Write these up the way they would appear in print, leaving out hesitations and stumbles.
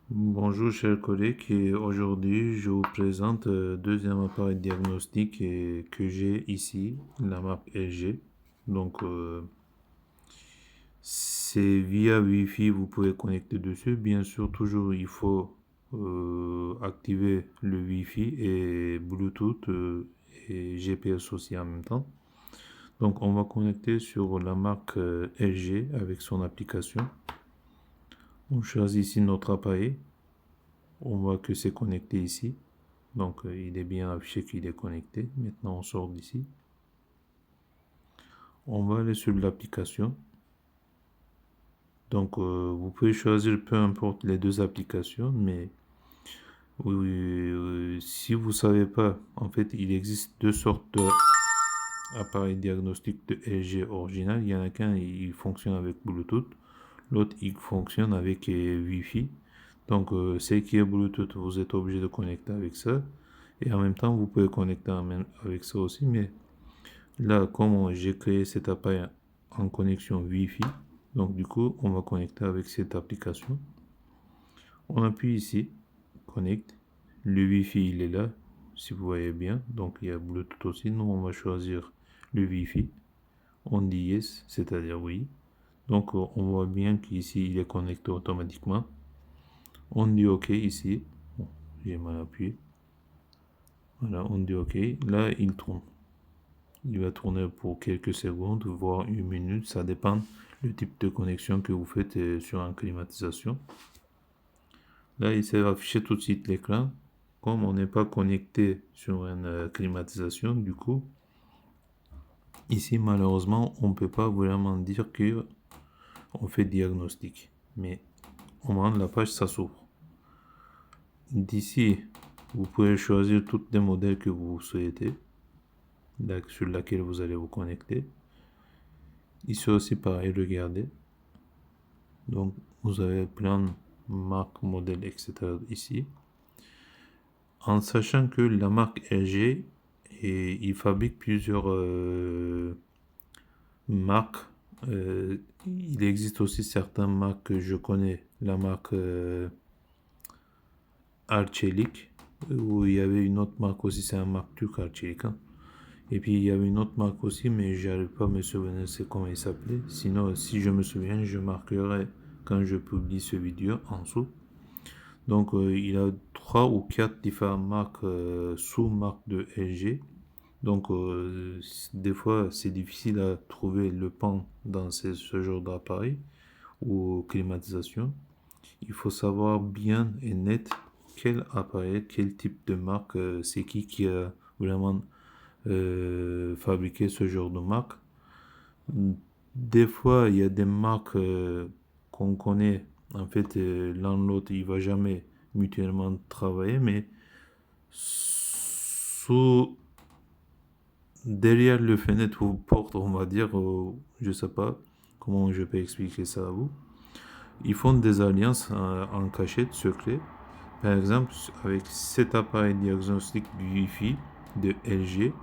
Bonjour chers collègues, et aujourd'hui je vous présente le deuxième appareil diagnostic que j'ai ici, la marque LG. Donc c'est via Wi-Fi, vous pouvez connecter dessus. Bien sûr, toujours il faut activer le Wi-Fi et Bluetooth et GPS aussi en même temps. Donc on va connecter sur la marque LG avec son application. On choisit ici notre appareil. On voit que c'est connecté ici. Donc, il est bien affiché qu'il est connecté. Maintenant, on sort d'ici. On va aller sur l'application. Donc, vous pouvez choisir peu importe les deux applications, mais si vous ne savez pas, en fait, il existe deux sortes d'appareils diagnostiques de LG original. Il y en a qu'un, il fonctionne avec Bluetooth. L'autre, il fonctionne avec Wi-Fi. Donc, c'est qui est Bluetooth, vous êtes obligé de connecter avec ça. Et en même temps, vous pouvez connecter avec ça aussi, mais là, comme j'ai créé cet appareil en connexion Wi-Fi, donc du coup, on va connecter avec cette application. On appuie ici, connecte. Le Wi-Fi, il est là, si vous voyez bien. Donc, il y a Bluetooth aussi. Nous, on va choisir le Wi-Fi. On dit yes, c'est-à-dire oui. Donc, on voit bien qu'ici, il est connecté automatiquement. On dit OK ici. Bon, j'ai mal appuyé. Voilà, on dit OK. Là, il tourne. Il va tourner pour quelques secondes, voire une minute. Ça dépend du type de connexion que vous faites sur une climatisation. Là, il s'est affiché tout de suite l'écran. Comme on n'est pas connecté sur une climatisation, du coup, ici, malheureusement, on ne peut pas vraiment dire que on fait diagnostic. Mais au moment de la page, ça s'ouvre. D'ici, vous pouvez choisir toutes les modèles que vous souhaitez, sur laquelle vous allez vous connecter. Ici aussi, pareil, regardez. Donc, vous avez plein de marques, modèles, etc. ici. En sachant que la marque LG, il fabrique plusieurs marques. Il existe aussi certaines marques que je connais. La marque Arçelik, où il y avait une autre marque aussi, c'est une marque turque Arçelik, hein. Et puis il y avait une autre marque aussi, mais j'arrive pas à me souvenir c'est comment il s'appelait. Sinon, si je me souviens, je marquerai quand je publie ce vidéo en dessous. Donc, il a trois ou quatre différentes marques, sous-marques de LG. Donc, des fois, c'est difficile à trouver le pan dans ce genre d'appareil ou climatisation. Il faut savoir bien et net quel appareil, quel type de marque, c'est qui a vraiment fabriqué ce genre de marque. Des fois, il y a des marques qu'on connaît. En fait, l'un l'autre, il va jamais mutuellement travailler, mais sous derrière le fenêtre ou porte, on va dire, je sais pas comment je peux expliquer ça à vous. Ils font des alliances en cachette, secret. Par exemple, avec cet appareil diagnostic du Wi-Fi de LG,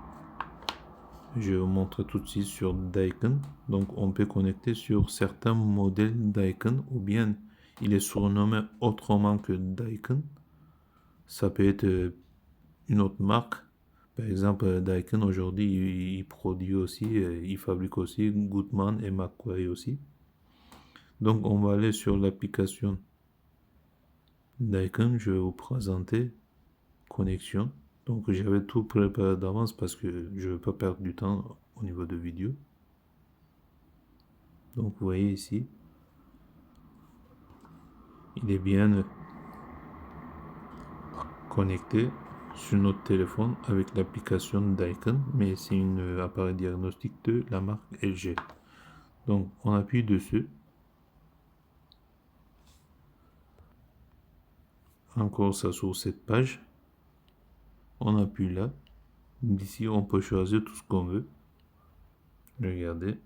je vais vous montrer tout de suite sur Daikin. Donc, on peut connecter sur certains modèles Daikin, ou bien il est surnommé autrement que Daikin. Ça peut être une autre marque. Par exemple, Daikin aujourd'hui, il produit aussi, il fabrique aussi Goodman et McQuay aussi. Donc, on va aller sur l'application Daikin. Je vais vous présenter connexion. Donc, j'avais tout préparé d'avance parce que je ne veux pas perdre du temps au niveau de vidéo. Donc, vous voyez ici, il est bien connecté sur notre téléphone avec l'application Daikin, mais c'est un appareil diagnostic de la marque LG. Donc, on appuie dessus. Encore ça sur cette page. On appuie là. D'ici, on peut choisir tout ce qu'on veut. Regardez.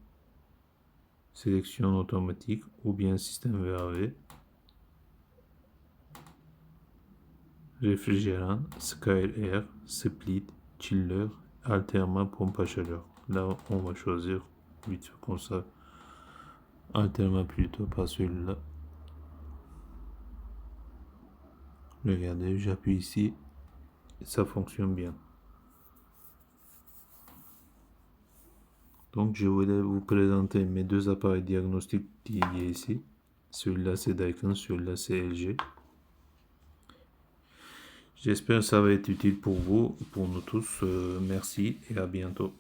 Sélection automatique ou bien système VAV. Réfrigérant, Sky Air, Split, Chiller, Alterma, pompe à chaleur. Là, on va choisir vite comme ça. Alterma plutôt, pas celui-là. Regardez, j'appuie ici, ça fonctionne bien. Donc je voulais vous présenter mes deux appareils diagnostiques qu'il y a ici. Celui-là c'est Daikin, celui-là c'est LG. J'espère que ça va être utile pour vous, pour nous tous. Merci et à bientôt.